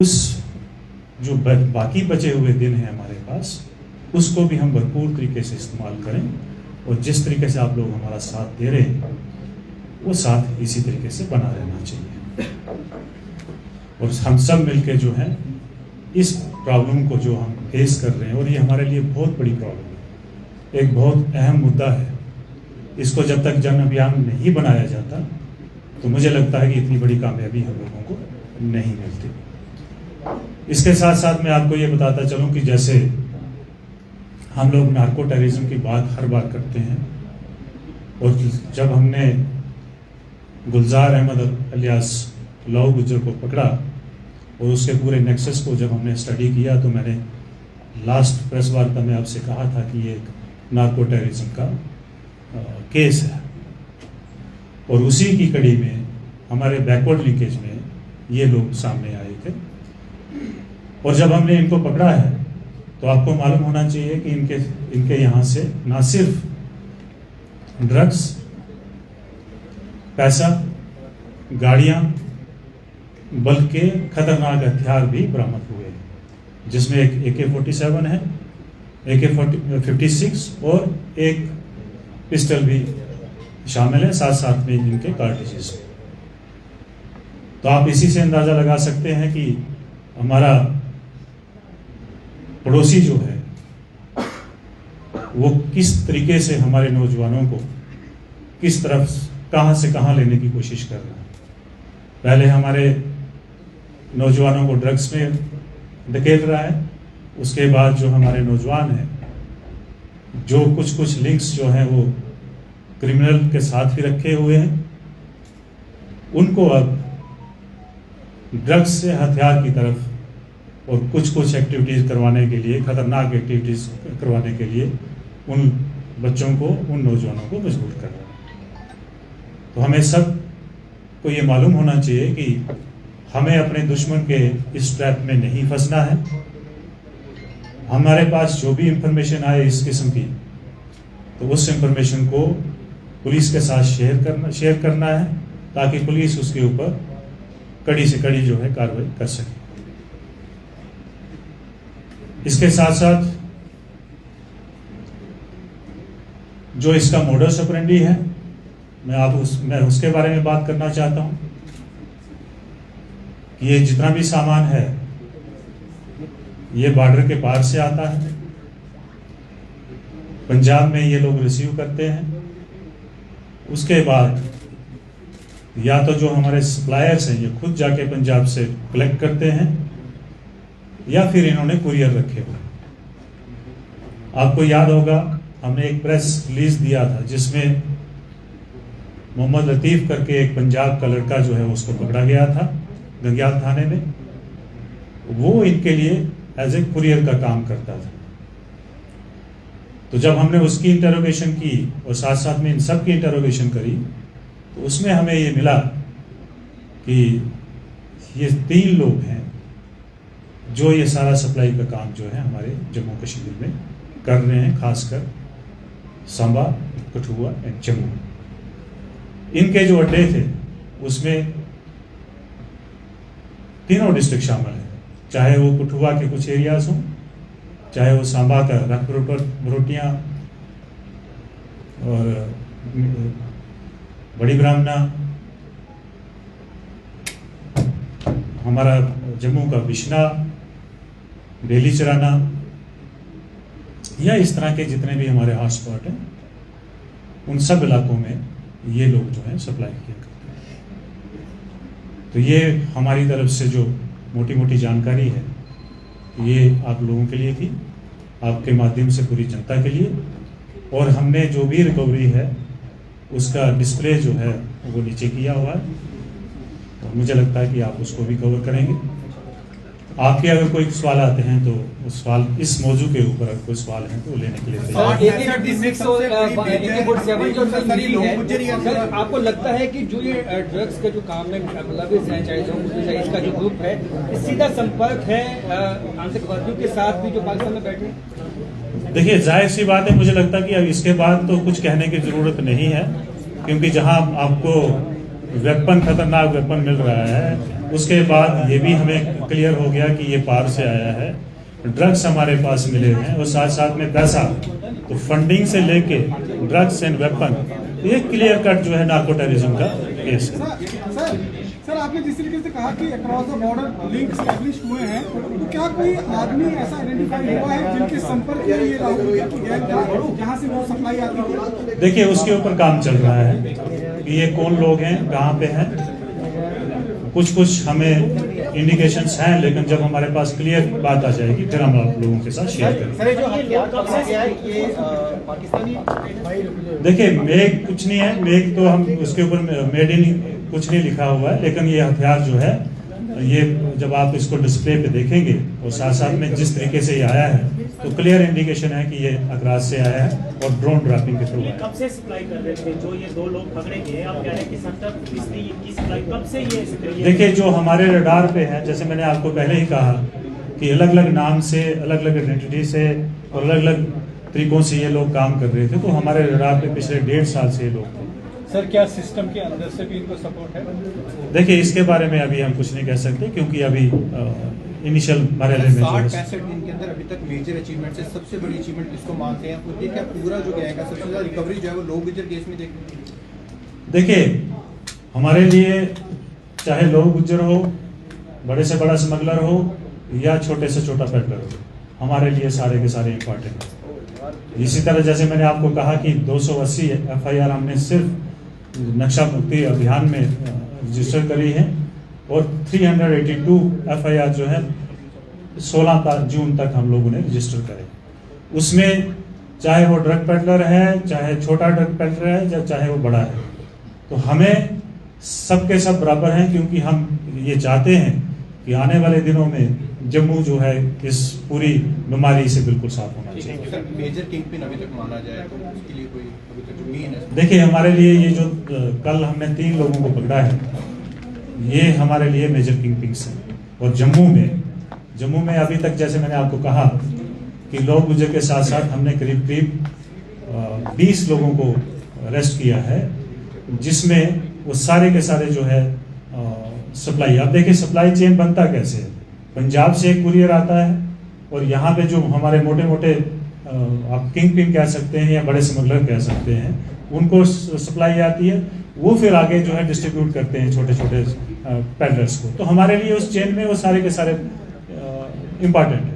उस जो बाकी बचे हुए दिन हैं हमारे पास, उसको भी हम भरपूर तरीके से इस्तेमाल करें और जिस तरीके से आप लोग हमारा साथ दे रहे हैं वो साथ इसी तरीके से बना रहना चाहिए। और हम सब मिलके जो है इस प्रॉब्लम को जो हम फेस कर रहे हैं, और ये हमारे लिए बहुत बड़ी प्रॉब्लम है, एक बहुत अहम मुद्दा है, इसको जब तक जन अभियान नहीं बनाया जाता तो मुझे लगता है कि इतनी बड़ी कामयाबी हम लोगों को नहीं मिलती। इसके साथ साथ मैं आपको ये बताता चलूं कि जैसे हम लोग नार्को टेररिज्म की बात हर बार करते हैं, और जब हमने गुलजार अहमद अलियास लौ गुजर को पकड़ा और उसके पूरे नेक्सस को जब हमने स्टडी किया, तो मैंने लास्ट प्रेस वार्ता में आपसे कहा था कि ये एक नार्को टेररिज्म का केस है, और उसी की कड़ी में हमारे बैकवर्ड लिंकेज में ये लोग सामने आए थे। और जब हमने इनको पकड़ा है तो आपको मालूम होना चाहिए कि इनके यहाँ से ना सिर्फ ड्रग्स, पैसा, गाड़ियाँ, बल्कि खतरनाक हथियार भी बरामद हुए हैं, जिसमें एक AK-47 है, AK-56 और एक पिस्टल भी शामिल है, साथ साथ में इनके कार्ट्रिजेस। तो आप इसी से अंदाजा लगा सकते हैं कि हमारा पड़ोसी जो है वो किस तरीके से हमारे नौजवानों को किस तरफ कहां से कहां लेने की कोशिश कर रहा है। पहले हमारे नौजवानों को ड्रग्स में धकेल रहा है, उसके बाद जो हमारे नौजवान हैं जो कुछ लिंक्स जो हैं वो क्रिमिनल के साथ भी रखे हुए हैं, उनको अब ड्रग्स से हथियार की तरफ और कुछ एक्टिविटीज करवाने के लिए, खतरनाक एक्टिविटीज करवाने के लिए उन बच्चों को, उन नौजवानों को मजबूर कर रहा है। तो हमें सब को ये मालूम होना चाहिए कि हमें अपने दुश्मन के इस ट्रैप में नहीं फंसना है। हमारे पास जो भी इंफॉर्मेशन आए इस किस्म की, तो उस इंफॉर्मेशन को पुलिस के साथ शेयर करना है, ताकि पुलिस उसके ऊपर कड़ी से कड़ी जो है कार्रवाई कर सके। इसके साथ साथ जो इसका मोडस ऑपरेंडी है, मैं उसके बारे में बात करना चाहता हूं कि ये जितना भी सामान है ये बॉर्डर के पार से आता है, पंजाब में ये लोग रिसीव करते हैं, उसके बाद या तो जो हमारे सप्लायर्स हैं ये खुद जाके पंजाब से कलेक्ट करते हैं, या फिर इन्होंने कुरियर रखे हुए। आपको याद होगा हमने एक प्रेस रिलीज दिया था जिसमें मोहम्मद लतीफ करके एक पंजाब का लड़का जो है उसको पकड़ा गया था गंग्याल थाने में। वो इनके लिए एज ए कुरियर का काम करता था। तो जब हमने उसकी इंटरोगेशन की और साथ साथ में इन सब की इंटरोगेशन करी, तो उसमें हमें ये मिला कि ये 3 लोग हैं जो ये सारा सप्लाई का काम जो है हमारे जम्मू कश्मीर में कर रहे हैं, खासकर सांबा, कठुआ एंड जम्मू। इनके जो अड्डे थे उसमें तीनों डिस्ट्रिक्ट शामिल है, चाहे वो कठुआ के कुछ एरियाज हों, चाहे वो सांबा का रखरोटियाँ और बड़ी ब्राह्मणा, हमारा जम्मू का बिश्ना, बेली चराना, या इस तरह के जितने भी हमारे हॉटस्पॉट हैं, उन सब इलाकों में ये लोग जो है सप्लाई किया करते हैं। तो ये हमारी तरफ से जो मोटी मोटी जानकारी है ये आप लोगों के लिए थी, आपके माध्यम से पूरी जनता के लिए। और हमने जो भी रिकवरी है उसका डिस्प्ले जो है वो नीचे किया हुआ है, तो मुझे लगता है कि आप उसको भी कवर करेंगे। आपके अगर कोई सवाल आते हैं तो उस सवाल इस मौजू के ऊपर अगर कोई सवाल है तो लेने के लिए आपको लगता है कि जो ये ड्रग्स का जो काम है, चाहे इसका जो ग्रुप है, सीधा संपर्क है आतंकवादियों के साथ भी जो पाकिस्तान में बैठे हैं? देखिए, जाहिर सी बात है, मुझे लगता है कि अब इसके बाद तो कुछ कहने की जरूरत नहीं है, क्योंकि जहां आपको वेपन, खतरनाक वेपन मिल रहा है। उसके बाद ये भी हमें क्लियर हो गया कि ये पार से आया है। ड्रग्स हमारे पास मिले हैं और साथ साथ में पैसा, तो फंडिंग से लेके ड्रग्स एंड वेपन, ये क्लियर कट जो है नार्को टेररिज्म का केस है। सर आपने जिस तरीके से कहा कि across the border link establish हुए हैं, तो क्या कोई आदमी ऐसा आइडेंटिफाई हुआ है जिनके संपर्क में ये राहुल की गैंग था, जहां से वो सप्लाई आती थी? देखिए, उसके ऊपर काम चल रहा है कि ये कौन लोग हैं, कहाँ पे हैं। कुछ हमें इंडिकेशंस हैं, लेकिन जब हमारे पास क्लियर बात आ जाएगी फिर हम आप लोगों के साथ शेयर करेंगे। सर जो हथियार कब से गया है ये पाकिस्तानी? देखिए, मेक कुछ नहीं है, मेक तो हम उसके ऊपर मेड इन कुछ नहीं लिखा हुआ है, लेकिन ये हथियार जो है, ये जब आप इसको डिस्प्ले पे देखेंगे और साथ साथ में जिस तरीके से ये आया है, तो क्लियर इंडिकेशन है कि ये अकराज से आया है और ड्रोन ड्रॉपिंग के थ्रू ये आया कब से सप्लाई कर रहे थे? जो ये 2 लोग पकड़े गए, आप कह रहे हैं कि संतक इसने इनकी सप्लाई कब से ये? देखिए, जो हमारे रडार पे है, जैसे मैंने आपको पहले ही कहा कि अलग अलग नाम से, अलग अलग आइडेंटिटी से और अलग अलग तरीकों से ये लोग काम कर रहे थे, तो हमारे रडार पे पिछले 1.5 साल से ये लोग थे। सर क्या सिस्टम के अंदर से भी इनको सपोर्ट है? देखिए, इसके बारे में अभी हम कुछ नहीं कह सकते, क्योंकि अभी इनिशियल मरहले में 60-65 दिन के अंदर अभी तक मेजर अचीवमेंट है, सबसे बड़ी अचीवमेंट इसको मानते हैं, तो ये क्या पूरा जो गया है सबसे ज्यादा रिकवरी जो है वो लोग गुजर केस में देखिए, हमारे लिए चाहे लोग गुज्जर हो, बड़े से बड़ा स्मगलर हो या छोटे से छोटा पेडलर हो, हमारे लिए सारे के सारे इम्पोर्टेंट है। इसी तरह जैसे मैंने आपको कहा कि 280 FIR हमने सिर्फ नक्शा मुक्ति अभियान में रजिस्टर करी है और 382 FIR जो है 16 जून तक हम लोगों ने रजिस्टर करे। उसमें चाहे वो ड्रग पेडलर है, चाहे छोटा ड्रग पेडलर है, या चाहे वो बड़ा है, तो हमें सबके सब बराबर हैं, क्योंकि हम ये चाहते हैं कि आने वाले दिनों में जम्मू जो है इस पूरी बीमारी से बिल्कुल साफ होना चाहिए। सर मेजर किंग पिन अभी तक माना जाए तो उसके लिए कोई अभी तक जो मेन है? देखिए, हमारे लिए ये जो कल हमने 3 लोगों को पकड़ा है, ये हमारे लिए मेजर किंग पिंग्स हैं। और जम्मू में अभी तक जैसे मैंने आपको कहा कि लोग गुजर के साथ साथ हमने करीब 20 लोगों को अरेस्ट किया है, जिसमें वो सारे के सारे जो है सप्लाई। आप देखिए, सप्लाई चेन बनता कैसे है। पंजाब से एक कुरियर आता है और यहाँ पे जो हमारे मोटे मोटे आप किंग पिन कह सकते हैं या बड़े स्मगलर कह सकते हैं, उनको सप्लाई आती है, वो फिर आगे जो है डिस्ट्रीब्यूट करते हैं छोटे छोटे पेडलर्स को। तो हमारे लिए उस चेन में वो सारे के सारे इम्पॉर्टेंट है।